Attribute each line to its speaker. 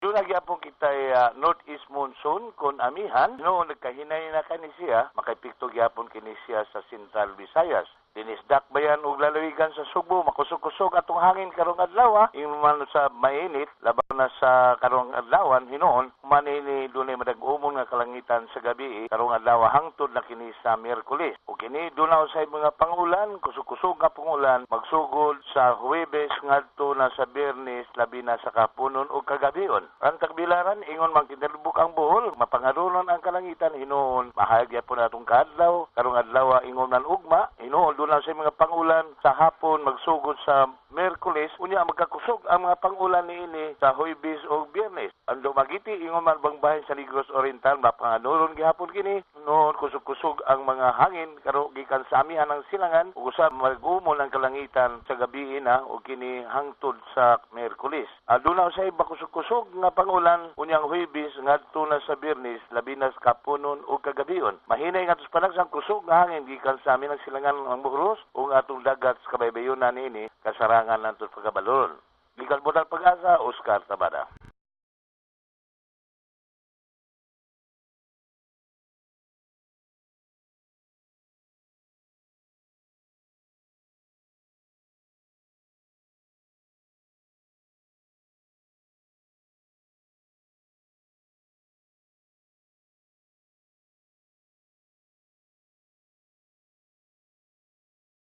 Speaker 1: aduna gyapon kita northeast monsoon kun amihan no nagkahinay na kani siya makaepekto gyapon kini siya sa Central Visayas. Dinisdak bayan og lalawigan sa Subo makusog-kusog atong hangin karong adlaw man sa mainit laban na sa karong adlawan hinuon manini dunay madag-umon nga kalangitan sa gabi karong adlaw hangtod na kini sa Miyerkules. O kini dunaw sa mga pangulan kusog-kusog nga pangulan magsugod sa Huwebes ngadto na sa Biyernes labi na sa kapunon o kagabion. Ang tagbilaran ingon man kinalubok ang buhol mapangarunon ang kalangitan hinuon mahagya po natong kadlaw karong adlaw ingon man ugma hinuon doon sa mga pangulan sa hapon magsugod sa Miyerkules unya magkakusog ang mga pangulan niini sa Huwebes o Biyernes. Ang dumagiti ingon man bang bahin sa Negros Oriental mapanganuron gihapon kini noon kusog-kusog ang mga hangin karo gikan sa amihan ng silangan ug usab mag-umon ang kalangitan sa gabi na ug kini hangtod sa Miyerkules. Aduna say bakusog-kusog nga pangulan unyang Huwebes ngadto na sa Biyernes labi na sa kapunon ug kagabion. Mahinay nga panagsang kusog nga hangin gikan sa amin ng silangan ang Bugros ug atong dagat sa kabaybayon na niini kasarangan nantud pagkabalon. Gikan Budal Pag-asa, Oscar Tabada.